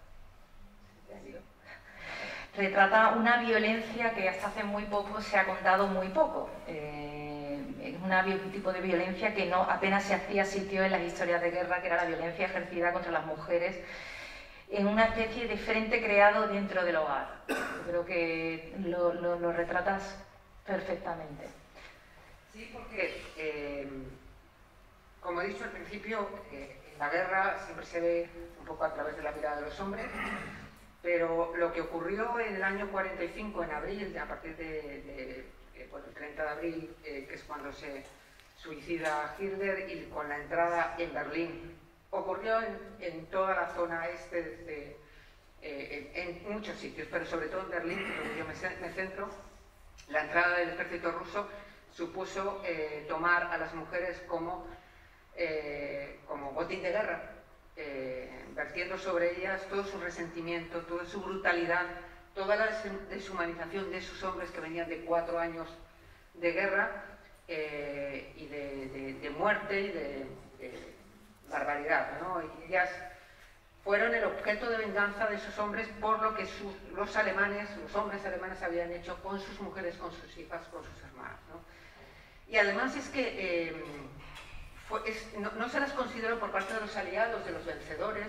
Retrata una violencia que hasta hace muy poco se ha contado muy poco. Es un tipo de violencia que apenas se hacía sitio en las historias de guerra, que era la violencia ejercida contra las mujeres en una especie de frente creado dentro del hogar. Yo creo que lo retratas perfectamente. Sí, porque, como he dicho al principio, en la guerra siempre se ve un poco a través de la mirada de los hombres, pero lo que ocurrió en el año 45, en abril, a partir del 30 de abril, que es cuando se suicida Hitler, y con la entrada en Berlín, ocurrió en toda la zona este, en muchos sitios, pero sobre todo en Berlín, donde yo me centro. La entrada del ejército ruso supuso tomar a las mujeres como botín de guerra, vertiendo sobre ellas todo su resentimiento, toda su brutalidad, toda la deshumanización de esos hombres que venían de 4 años de guerra y de muerte y de barbaridad, ¿no? Y ellas fueron el objeto de venganza de esos hombres por lo que los hombres alemanes habían hecho con sus mujeres, con sus hijas, con sus hermanas, ¿no? Y además es que no se las consideró por parte de los aliados, de los vencedores,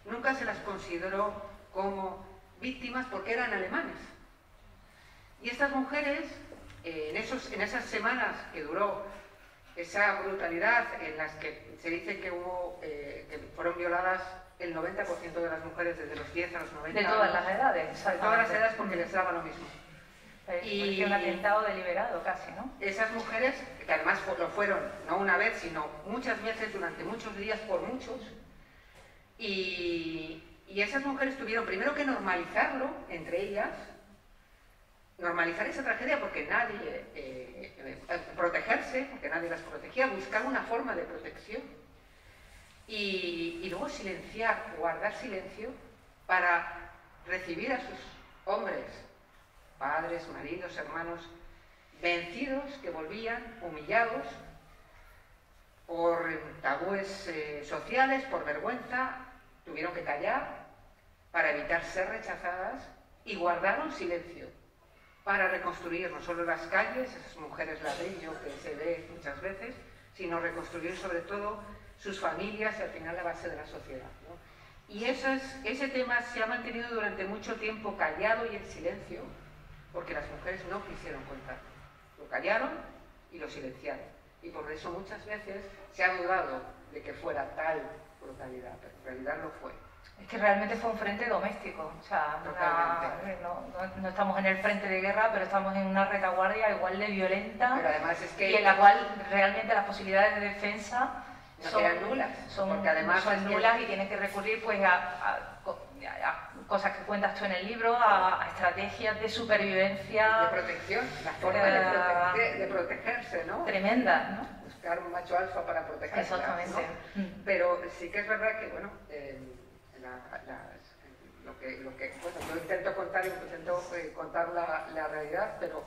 nunca se las consideró como víctimas porque eran alemanes. Y estas mujeres, en esas semanas que duró esa brutalidad, en las que se dice que fueron violadas el 90% de las mujeres desde los 10 a los 90 años. De todas las edades. De todas las edades, porque les daba lo mismo. Y un atentado deliberado casi, ¿no? Esas mujeres, que además lo fueron no una vez, sino muchas veces durante muchos días por muchos, y esas mujeres tuvieron primero que normalizarlo entre ellas, normalizar esa tragedia porque protegerse, porque nadie las protegía, buscar una forma de protección y luego silenciar, guardar silencio para recibir a sus hombres, padres, maridos, hermanos, vencidos, que volvían humillados por tabúes sociales, por vergüenza, tuvieron que callar para evitar ser rechazadas y guardaron silencio para reconstruir no solo las calles, esas mujeres ladrillo que se ve muchas veces, sino reconstruir sobre todo sus familias y al final la base de la sociedad, ¿no? Y ese tema se ha mantenido durante mucho tiempo callado y en silencio, porque las mujeres no quisieron contarlo. Lo callaron y lo silenciaron. Y por eso muchas veces se ha dudado de que fuera tal brutalidad, pero en realidad lo fue. Es que realmente fue un frente doméstico, o sea, no estamos en el frente de guerra, pero estamos en una retaguardia igual de violenta, pero además es que y en la cual realmente las posibilidades de defensa eran nulas, porque además son nulas y tienes que recurrir pues a cosas que cuentas tú en el libro, a estrategias de supervivencia, de protección, la forma de protegerse, ¿no? Tremenda, ¿no? Buscar un macho alfa para protegerse. Exactamente. ¿No? Pero sí que es verdad que, bueno, bueno, yo intento contar la realidad, pero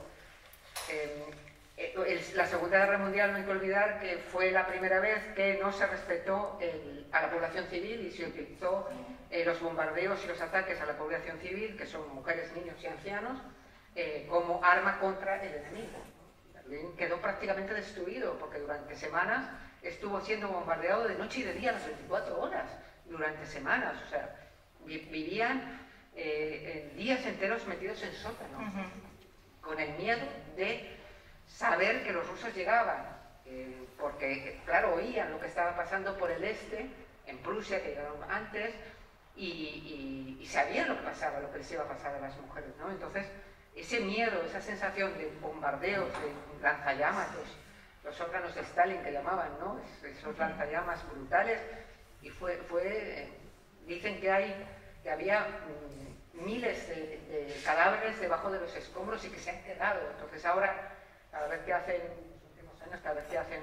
la Segunda Guerra Mundial no hay que olvidar que fue la primera vez que no se respetó a la población civil y se utilizó los bombardeos y los ataques a la población civil, que son mujeres, niños y ancianos, como arma contra el enemigo. Berlín quedó prácticamente destruido porque durante semanas estuvo siendo bombardeado de noche y de día, las 24 horas, durante semanas. O sea, vivían días enteros metidos en sótanos, con el miedo de saber que los rusos llegaban, porque, claro, oían lo que estaba pasando por el este, en Prusia, que llegaron antes, y sabían lo que pasaba, lo que les iba a pasar a las mujeres, ¿no? Entonces, ese miedo, esa sensación de bombardeos, de lanzallamas, los órganos de Stalin que llamaban, ¿no? Esos lanzallamas brutales, y dicen que había miles de cadáveres debajo de los escombros y que se han quedado. Entonces ahora, cada vez que hacen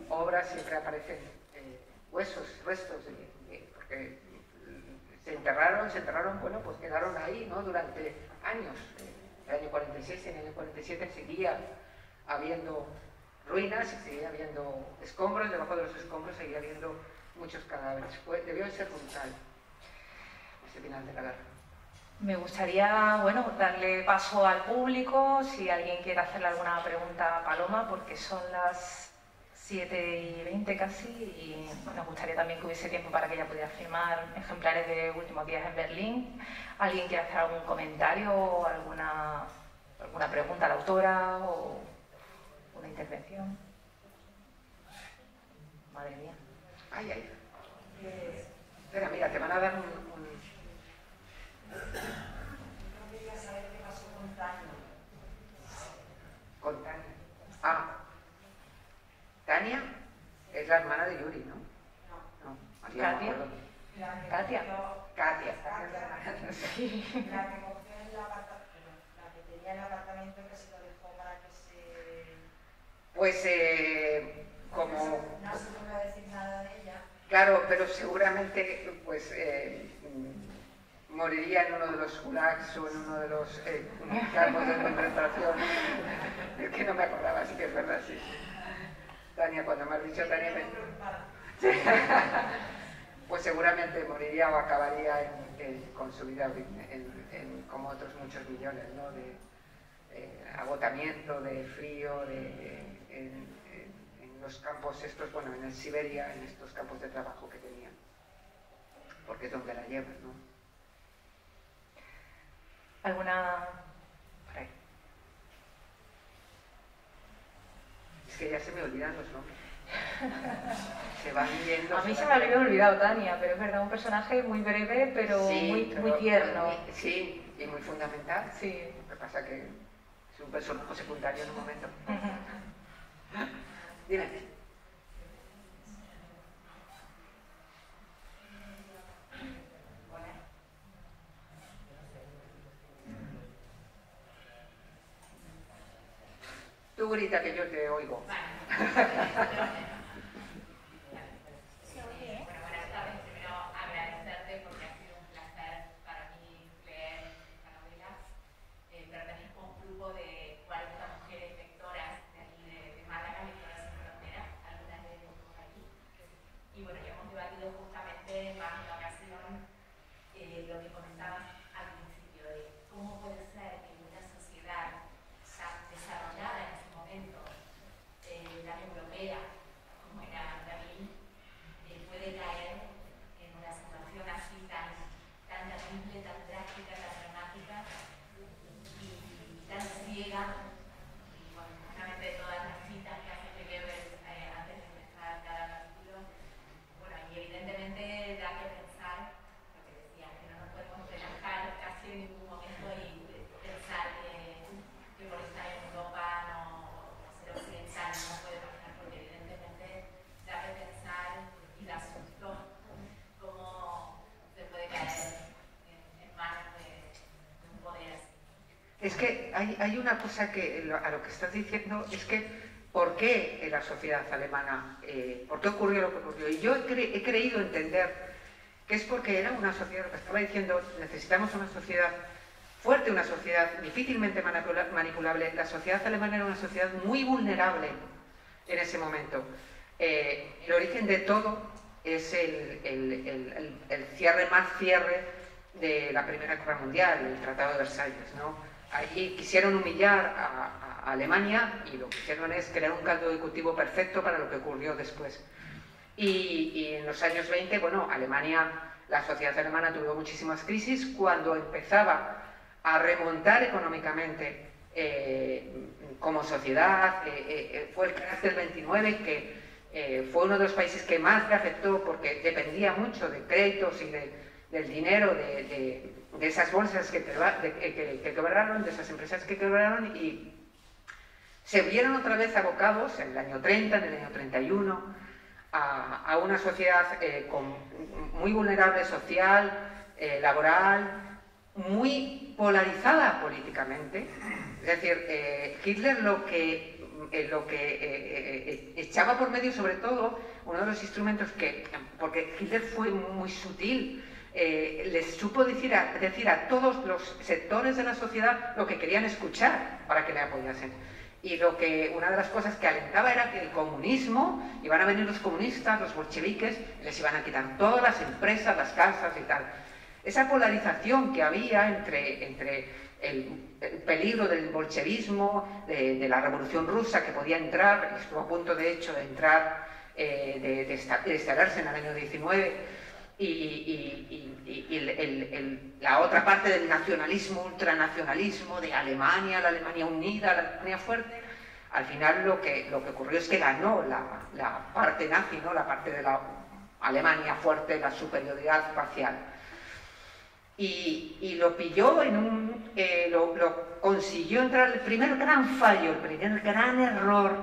obras, siempre aparecen huesos, restos, porque se enterraron, bueno, pues quedaron ahí, ¿no? Durante años. En el año 46 y en el año 47 seguía habiendo ruinas y seguía habiendo escombros, debajo de los escombros seguía habiendo muchos cadáveres. Debió de ser brutal ese final de la guerra. Me gustaría, bueno, darle paso al público, si alguien quiere hacerle alguna pregunta a Paloma, porque son las 7:20 casi, y nos gustaría también que hubiese tiempo para que ella pudiera firmar ejemplares de Últimos Días en Berlín. ¿Alguien quiere hacer algún comentario o alguna pregunta a la autora o una intervención? Madre mía. Ay. Espera, mira, te van a dar un... Yo quería saber qué pasó con Tania. Con Tania. Ah. Tania es la hermana de Yuri, ¿no? No. ¿Katia? ¿Katia? Katia. Sí. La que cogió en el apartamento, la que tenía el apartamento que se lo dejó para que se... Pues como... No se puede decir nada de ella. Claro, pero seguramente pues moriría en uno de los gulags o en uno de los campos de concentración. Es que no me acordaba, así que es verdad, sí. Tania, cuando me has dicho Tania... Pues seguramente moriría o acabaría con su vida como otros muchos millones, ¿no? De agotamiento, de frío, en los campos estos, bueno, en Siberia, en estos campos de trabajo que tenían, porque es donde la llevan, ¿no? ¿Alguna...? Por ahí. Es que ya se me olvidan los nombres. Se van yendo. A mí se me había olvidado Tania, pero es verdad, un personaje muy breve, pero sí, muy tierno. Sí, y muy fundamental. Sí. Lo que pasa es que es un personaje secundario en un momento. Dime. Tú grita que yo te oigo. Es que hay una cosa que a lo que estás diciendo es que ¿por qué en la sociedad alemana? ¿Por qué ocurrió lo que ocurrió? Y yo he creído entender que es porque era una sociedad, lo que estaba diciendo, necesitamos una sociedad fuerte, una sociedad difícilmente manipulable. La sociedad alemana era una sociedad muy vulnerable en ese momento. El origen de todo es el cierre de la Primera Guerra Mundial, el Tratado de Versalles, ¿no? Allí quisieron humillar a Alemania y lo que hicieron es crear un caldo de cultivo perfecto para lo que ocurrió después. Y en los años 20, bueno, la sociedad alemana tuvo muchísimas crisis. Cuando empezaba a remontar económicamente como sociedad, fue el crash del 29 que fue uno de los países que más le afectó porque dependía mucho de créditos y del dinero de esas bolsas que quebraron, de esas empresas que quebraron, y se vieron otra vez abocados en el año 30, en el año 31, a una sociedad muy vulnerable social, laboral, muy polarizada políticamente. Es decir, Hitler lo que echaba por medio, sobre todo, uno de los instrumentos porque Hitler fue muy sutil, les supo decir a todos los sectores de la sociedad lo que querían escuchar para que le apoyasen. Y una de las cosas que alentaba era que el comunismo, iban a venir los comunistas, los bolcheviques, les iban a quitar todas las empresas, las casas y tal. Esa polarización que había entre el peligro del bolchevismo, de la revolución rusa que podía entrar, estuvo a punto de hecho de entrar, de instalarse en el año 19, la otra parte del nacionalismo, ultranacionalismo, de Alemania, la Alemania unida, la Alemania fuerte. Al final lo que ocurrió es que ganó la parte nazi, ¿no? La parte de la Alemania fuerte, la superioridad racial. Y lo pilló lo consiguió entrar. El primer gran fallo, el primer gran error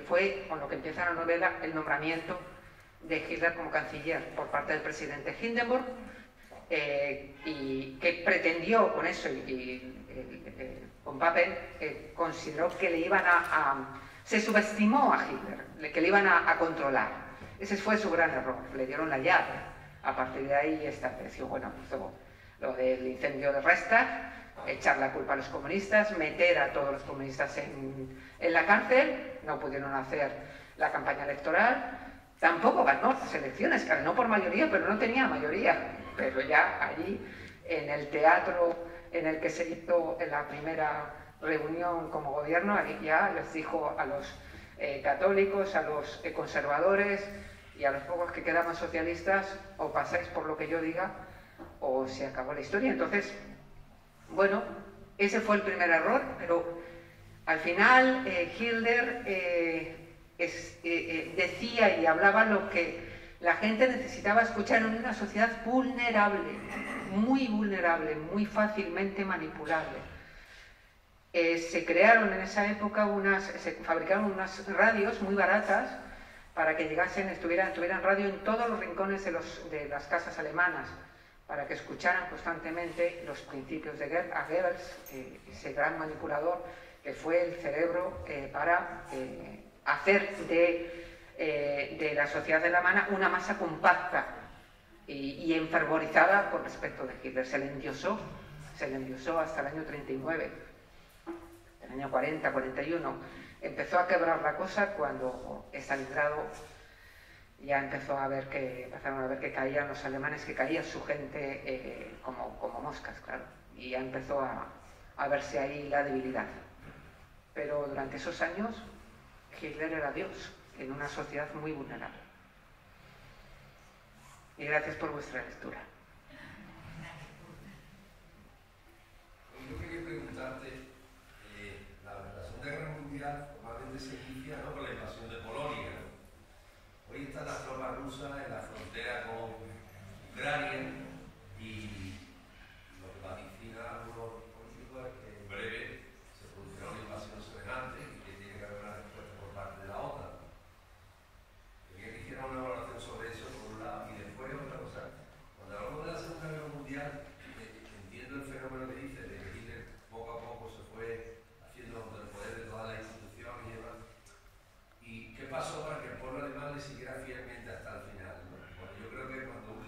fue con lo que empieza la novela, el nombramiento de Hitler como canciller por parte del presidente Hindenburg, y que pretendió con eso, con Papen, consideró que le iban se subestimó a Hitler, que le iban a controlar. Ese fue su gran error, le dieron la llave. A partir de ahí estableció, bueno, lo del incendio de Reichstag, echar la culpa a los comunistas, meter a todos los comunistas en la cárcel. No pudieron hacer la campaña electoral. Tampoco ganó las elecciones, ganó por mayoría, pero no tenía mayoría. Pero ya allí, en el teatro en el que se hizo en la primera reunión como gobierno, allí ya les dijo a los católicos, a los conservadores y a los pocos que quedaban socialistas: o pasáis por lo que yo diga o se acabó la historia. Entonces, bueno, ese fue el primer error, pero al final Hitler decía y hablaba lo que la gente necesitaba escuchar en una sociedad vulnerable, muy fácilmente manipulable. Se crearon en esa época se fabricaron unas radios muy baratas para que tuvieran radio en todos los rincones de las casas alemanas, para que escucharan constantemente los principios de Goebbels, ese gran manipulador que fue el cerebro para hacer de la sociedad alemana una masa compacta y enfervorizada con respecto de Hitler. Se le endiosó hasta el año 39, el año 40, 41. Empezó a quebrar la cosa cuando Stalingrado ya empezaron a ver que caían los alemanes, que caía su gente como moscas, claro. Y ya empezó a verse ahí la debilidad. Pero durante esos años Hitler era Dios en una sociedad muy vulnerable. Y gracias por vuestra lectura. Yo quería preguntarte, la Segunda Guerra Mundial normalmente se inicia, ¿no?, con la invasión de Polonia. Hoy están las tropas rusas en la frontera con Ucrania y lo que vaticina algunos políticos es que en breve se producirá una invasión semejante y que tiene que haber una respuesta por parte de la OTAN. Quería que hiciera una valoración sobre eso por un lado, y después otra cosa. Cuando hablamos de la Segunda Guerra Mundial, entiendo el fenómeno que dice de que Hitler poco a poco se fue haciendo con el poder de todas las instituciones y demás. ¿Y qué pasó para que el pueblo alemán le siguiera fielmente hasta el final, ¿no? Bueno, yo creo que cuando un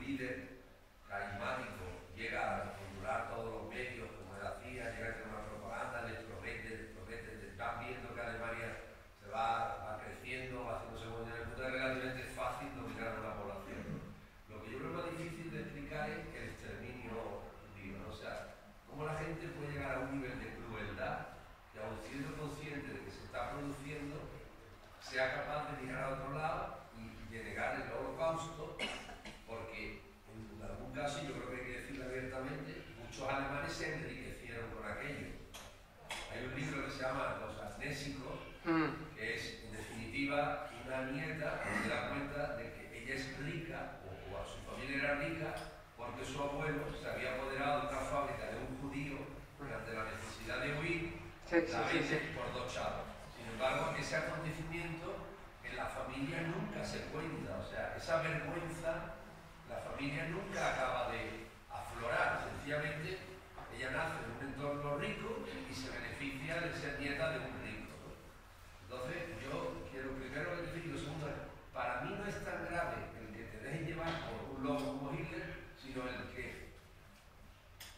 familia nunca acaba de aflorar, sencillamente ella nace en un entorno rico y se beneficia de ser nieta de un rico, ¿no? Entonces, yo quiero primero decir, lo segundo es, para mí no es tan grave el que te dejes llevar por un lobo como Hitler, sino el que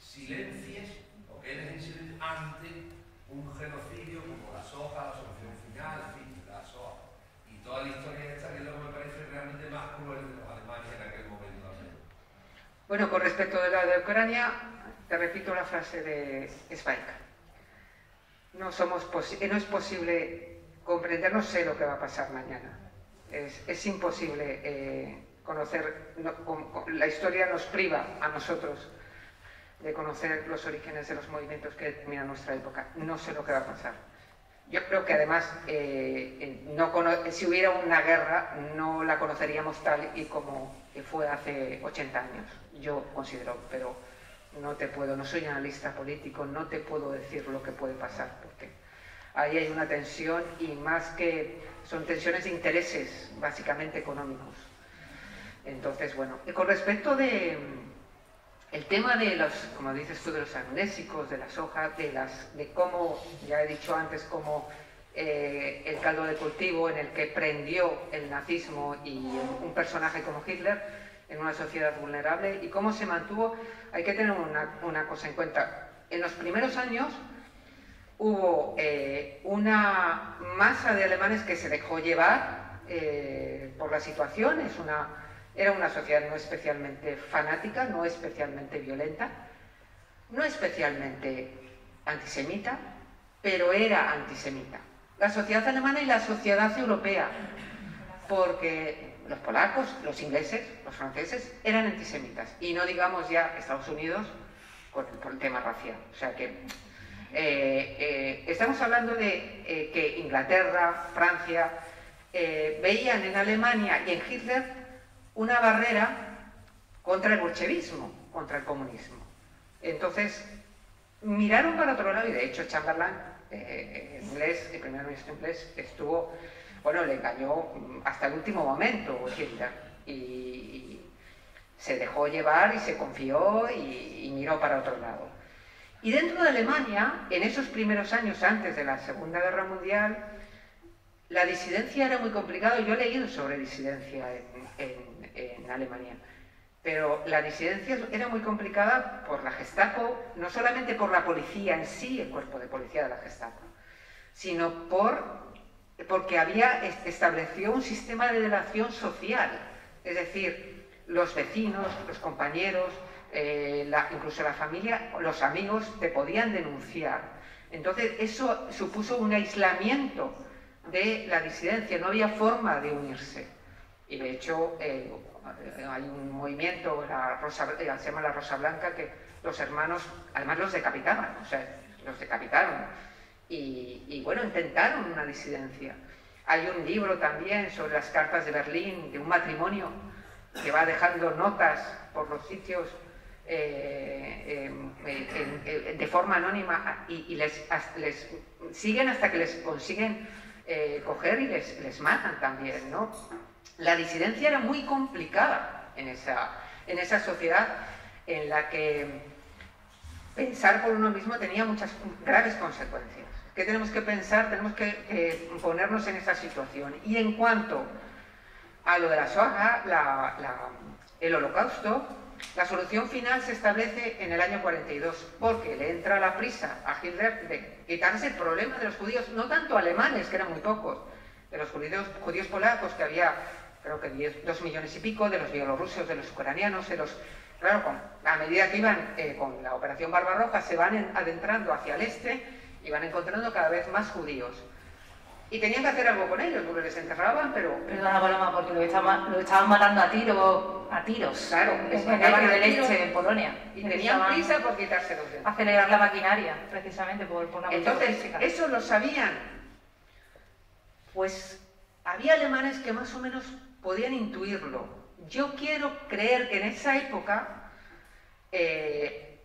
silencies o quedes en silencio ante un genocidio como la soja, la solución final, en fin, la soja. Y toda la historia esta, que es lo que me parece realmente más cruel de los alemanes en aquel momento. Bueno, con respecto de la de Ucrania, te repito la frase de Zweig. No es posible comprender, no sé lo que va a pasar mañana. Es imposible conocer, la historia nos priva a nosotros de conocer los orígenes de los movimientos que determinan nuestra época. No sé lo que va a pasar. Yo creo que además, si hubiera una guerra, no la conoceríamos tal y como fue hace 80 años. Yo considero, pero no soy analista político, no te puedo decir lo que puede pasar, porque ahí hay una tensión y más que son tensiones de intereses, básicamente económicos. Entonces, bueno, y con respecto el tema de los, como dices tú, de los amnésicos, de las hojas, de cómo, ya he dicho antes, cómo el caldo de cultivo en el que prendió el nazismo y un personaje como Hitler en una sociedad vulnerable y cómo se mantuvo, hay que tener una cosa en cuenta. En los primeros años hubo una masa de alemanes que se dejó llevar por la situación, era una sociedad no especialmente fanática, no especialmente violenta, no especialmente antisemita, pero era antisemita. La sociedad alemana y la sociedad europea, porque los polacos, los ingleses, los franceses eran antisemitas. Y no digamos ya Estados Unidos por el tema racial. O sea que estamos hablando de que Inglaterra, Francia, veían en Alemania y en Hitler una barrera contra el bolchevismo, contra el comunismo. Entonces, miraron para otro lado y de hecho Chamberlain, el primer ministro inglés, le engañó hasta el último momento Hitler y se dejó llevar y se confió y miró para otro lado. Y dentro de Alemania, en esos primeros años antes de la Segunda Guerra Mundial, la disidencia era muy complicada. Yo he leído sobre disidencia en Alemania, pero la disidencia era muy complicada por la Gestapo, no solamente por la policía en sí, el cuerpo de policía de la Gestapo, sino porque estableció un sistema de delación social, es decir, los vecinos, los compañeros, incluso la familia, los amigos te podían denunciar. Entonces eso supuso un aislamiento de la disidencia, no había forma de unirse. Y de hecho hay un movimiento, se llama la Rosa Blanca, que los hermanos, además los decapitaban, los decapitaron. Y bueno, intentaron una disidencia. Hay un libro también sobre las cartas de Berlín, de un matrimonio que va dejando notas por los sitios de forma anónima y les siguen hasta que les consiguen coger y les matan también, ¿no? La disidencia era muy complicada en esa sociedad en la que pensar por uno mismo tenía muchas graves consecuencias. ¿Qué tenemos que pensar? Tenemos que ponernos en esa situación. Y en cuanto a lo de la Shoah, el Holocausto, la solución final se establece en el año 42, porque le entra la prisa a Hitler de quitarse el problema de los judíos, no tanto alemanes, que eran muy pocos, de los judíos polacos, que había, creo que 2 millones y pico, de los bielorrusos, de los ucranianos, claro, a medida que iban con la Operación Barbarroja, se van adentrando hacia el este y van encontrando cada vez más judíos. Y tenían que hacer algo con ellos, porque les enterraban, pero... Perdona, Paloma, porque lo estaban matando a tiros. Claro, les mataban de leche en Polonia. Y tenían prisa por quitárselos de encima. Acelerar la maquinaria, precisamente, por una cuestión Entonces, física. eso lo sabían. Pues había alemanes que más o menos podían intuirlo. Yo quiero creer que en esa época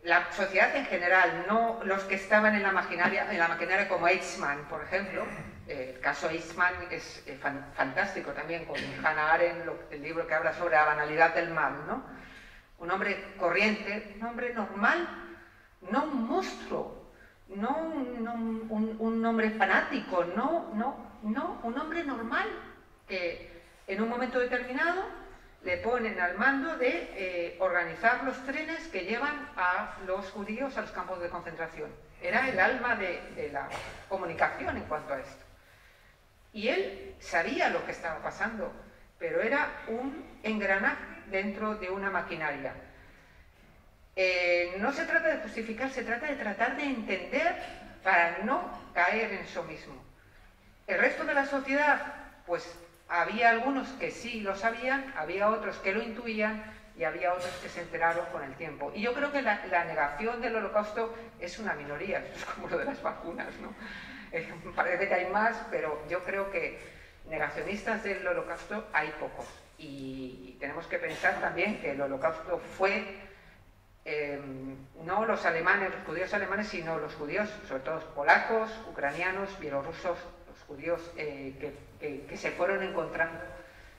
la sociedad en general, no los que estaban en la maquinaria como Eichmann, por ejemplo. El caso Eichmann es fantástico también, con Hannah Arendt, el libro que habla sobre la banalidad del mal, ¿no? un hombre corriente, un hombre normal, no un monstruo, no un hombre fanático, no, un hombre normal que en un momento determinado le ponen al mando de organizar los trenes que llevan a los judíos a los campos de concentración. Era el alma de la comunicación en cuanto a esto. Y él sabía lo que estaba pasando, pero era un engranaje dentro de una maquinaria. No se trata de justificar, se trata de tratar de entender para no caer en eso mismo. El resto de la sociedad, pues había algunos que sí lo sabían, había otros que lo intuían y había otros que se enteraron con el tiempo. Y yo creo que la negación del Holocausto es una minoría, es como lo de las vacunas, ¿no? Parece que hay más, pero yo creo que negacionistas del Holocausto hay pocos. Y tenemos que pensar también que el Holocausto fue no los alemanes, los judíos alemanes, sino los judíos, sobre todo polacos, ucranianos, bielorrusos, los judíos que se fueron encontrando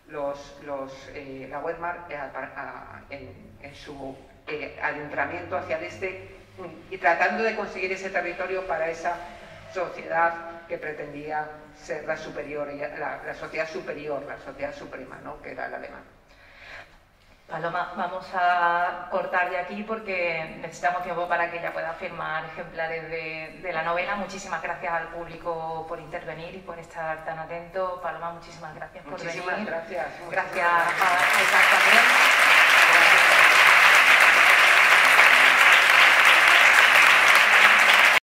la Wehrmacht en su adentramiento hacia el este y tratando de conseguir ese territorio para esa sociedad que pretendía ser la superior, la sociedad superior, la sociedad suprema, ¿no? Que era la alemana. Paloma, vamos a cortar de aquí porque necesitamos tiempo para que ella pueda firmar ejemplares de la novela. Muchísimas gracias al público por intervenir y por estar tan atento. Paloma, muchísimas gracias por venir. Muchísimas gracias. Gracias a Isaac también.